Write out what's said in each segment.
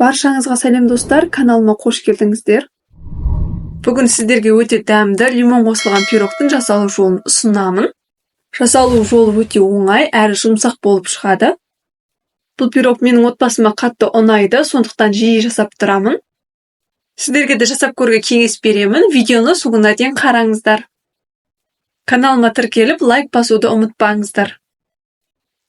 Баршаңызға сәлем достар, каналыма қош келдіңіздер. Бүгін сіздерге өте дәмді лимон қосылған пирогтың жасалу жолын ұсынамын. Жасалу жолы өте оңай, әрі жұмсақ болып шығады. Бұл пирог менің отбасыма қатты ұнайды, сондықтан жиі жасап тұрамын. Сіздерге де жасап көруге кеңес беремін. Видеоны соңына дейін қараңыздар. Каналыма тіркеліп, лайк басуды ұмытпаңыздар.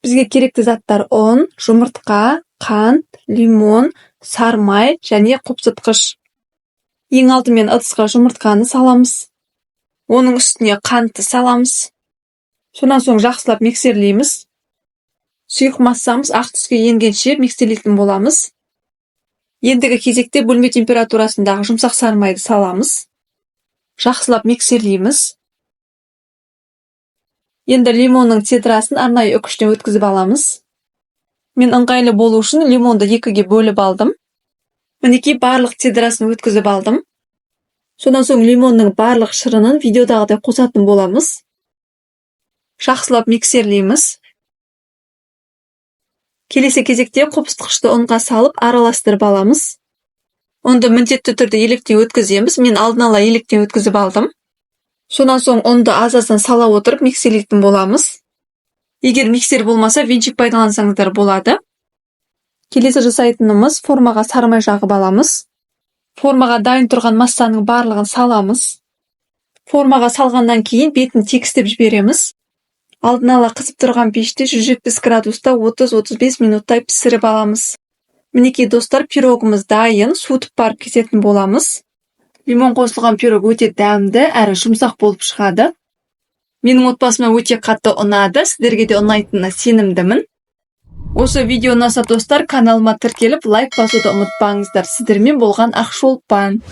Бізге керекті заттар ұн, жұмыртқа, қант, лимон, сары май және қопсытқыш. Ең алдымен ыдысқа жұмыртқаны саламыз. Оның үстіне қантты саламыз. Сонан соң жақсылап миксерлейміз. Сұйық массамыз ақ түске енгенше миксерлейтін боламыз. Ендігі кезекте бөлме температурасындағы жұмсақ сары майды саламыз. Жақсылап миксерлейміз. Енді лимонның цедрасын арнайы үкіштен өткізіп аламыз. Мен ыңғайлы болу үшін лимонды екіге бөліп алдым. Мінекей барлық цедрасын өткізіп алдым. Сонан соң лимонның барлық шырынын видеодағыдай қосатын боламыз. Жақсылап миксерлейміз. Келесі кезекте қопсытқышты ұнға салып араластырып аламыз. Ұнды міндетті түрде електен өткіземіз. Мен алдын ала електен өткізіп алдым. Сонан соң ұнды аз-аздан сала отырып миксерлейтін боламыз. Егер миксер болмаса, венчик пайдалансаңыздар болады. Келесі жасайтынымыз формаға сары май жағып аламыз. Формаға дайын тұрған массаның барлығын саламыз. Формаға салғаннан кейін бетін тегістеп жібереміз. Алдын ала қызып тұрған пеште 170 градуста 30-35 минуттай пісіріп аламыз. Мінекей достар, пирогымыз дайын, суытып барып кететін боламыз. Лимон қосылған пирог өте дәмді, әрі жұмсақ болып шығады. Менің отбасыма өте қатты ұнады, сіздерге де ұнайтынына сенімдімін. Осы видео ұнаса достар, каналыма тіркеліп, лайк басуды ұмытпаңыздар. Сіздермен болған Ақшолпан.